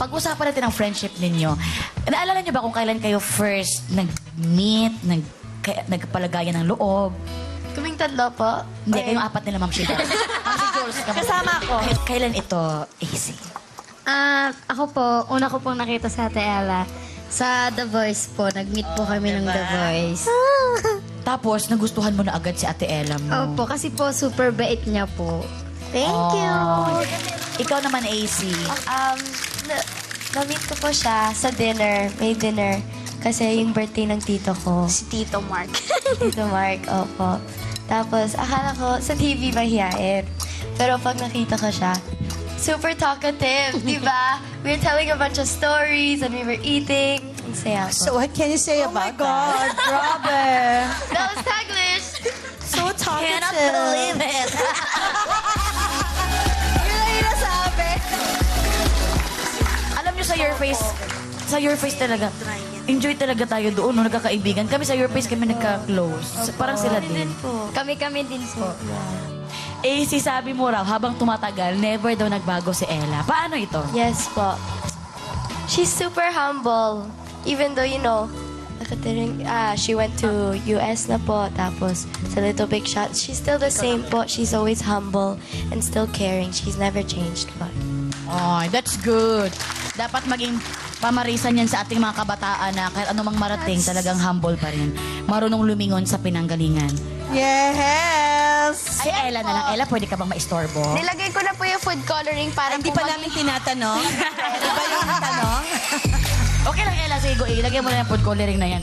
pag-usapan natin ang friendship ninyo. Naalala niyo ba kung kailan kayo first nag-meet, nagpalagayan ng loob? Kaming tatlo po. Hindi, kayong apat nila, Ma'am Sheila. Ma'am si Jules, Kasama ako. Kailan ito, AC? Ako po, una ko pong nakita sa Ate Ella. Sa The Voice po, nag-meet po kami ng The Voice. Tapos, nagustuhan mo na agad si Ate Ella mo. Opo, kasi po super bait niya po. Thank you. Ikaw naman, AC. Na-meet ko po siya sa dinner. May dinner. Kasi yung birthday ng tito ko. Si Tito Mark. Tito Mark, opo. Tapos, akala ko sa TV mahihain. Pero pag nakita ko siya, super talkative, di ba? We were telling a bunch of stories and we were eating. Ang saya ko. So what can you say about God, grabe. That was Taglish! So Cannot talkative. believe it. Yun lang yung nasabi. Alam niyo sa your face talaga, enjoy talaga tayo doon, no, nagkakaibigan. Kami sa your face, kami nagka-close. Parang sila din. Kami din po. AC, sabi mo raw, habang tumatagal, never daw nagbago si Ella. Paano ito? Yes po. She's super humble. Even though, you know, she went to US na po, tapos sa Little Big Shot, she's still the same po. She's always humble and still caring. She's never changed po. Oh, that's good. Dapat maging pamarisan yan sa ating mga kabataan na kahit anumang marating, talagang humble pa rin. Marunong lumingon sa pinanggalingan. Yes! Ay, Ella na lang. Ella, pwede ka bang maistorbo? Nilagay ko na po yung food coloring para Hindi po pa namin tinatanong. Ano ba yung tanong? Okay lang, Ella. Sige, go. Ilagay mo na yung food coloring na yan.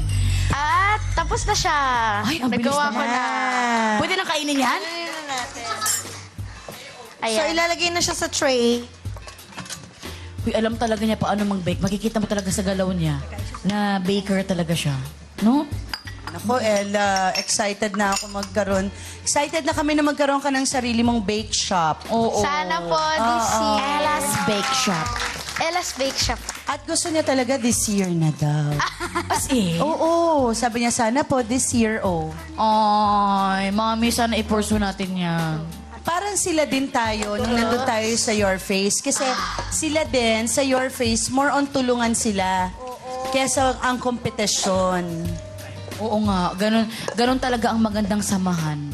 At tapos na siya. Ay, ang bilis Nagawa ko naman. na. Pwede nang kainin yan? So Ayan. ilalagay na siya sa tray. Uy, alam talaga niya paano mag-bake. Makikita mo talaga sa galaw niya na baker talaga siya. No? Ako, Ella, excited na ako magkaroon. Excited na kami na magkaroon ka ng sarili mong bake shop. Oo. Sana po this year. Ella's Bake Shop. Ella's Bake Shop. At gusto niya talaga this year na daw. As in? Oo, sabi niya sana po this year, oh. Ay, mami, sana i-pursue natin yan. Parang sila din tayo nung nandun tayo sa Your Face. Kasi sila din sa Your Face, more on tulungan sila. Kesa ang kompetisyon. Oo nga, ganun talaga ang magandang samahan.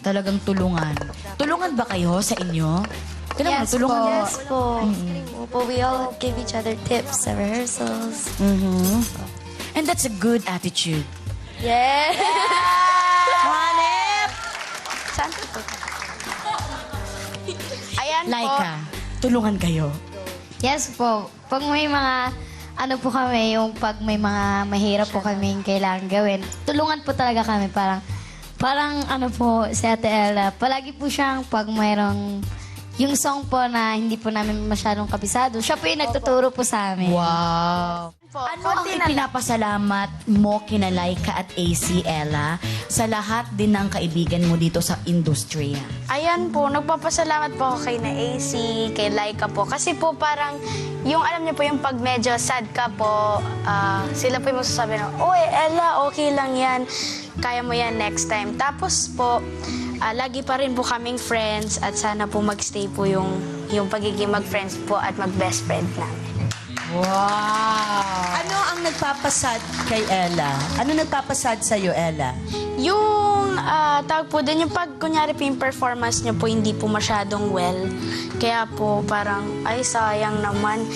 Talagang tulungan. Tulungan ba kayo sa inyo? Kailangan Yes tulungan po. mo. Yes po. Opo, we all give each other tips sa rehearsals. And that's a good attitude. Yeah! Hanep! Saan po? Ayan po. Laika, tulungan kayo. Yes po. Pag may mga, ano po kami, yung pag may mga mahirap po kami kailangan gawin, tulungan po talaga kami. Parang ano po, si Ate Ella, palagi po siyang pag mayroong yung song po na hindi po namin masyadong kabisado, siya po yung nagtuturo po sa amin. Wow. Ano ang ipinapasalamat mo kina Laika at AC, Ella, sa lahat din ng kaibigan mo dito sa industriya? Ayan po, nagpapasalamat po ako kay na AC, kay Laika po. Kasi po parang, yung alam niyo po, yung pag medyo sad ka po, sila po yung magsasabi na, "Oy, Ella, okay lang yan. Kaya mo yan next time." Tapos po, lagi pa rin po kaming friends at sana po magstay po yung pagiging mag-friends po at mag-best friend namin. Wow! Ano ang nagpapasad kay Ella? Ano nagpapasad sa'yo, Ella? Yung tawag po din, yung pag kunyari po yung performance niyo po hindi po masyadong well. Kaya po parang, ay sayang naman,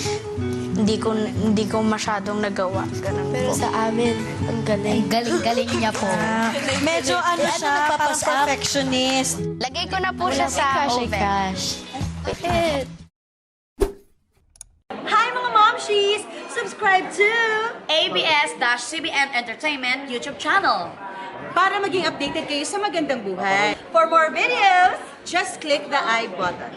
hindi ko masyadong nagawa. Ganun Pero po. sa amin, ang galing. Galing niya po. Medyo ano siya, parang perfectionist. Lagay ko na po siya sa oven. Crush. Hi mga momshies! Subscribe to ABS-CBN Entertainment YouTube channel. para maging updated kayo sa magandang buhay. For more videos, just click the I button.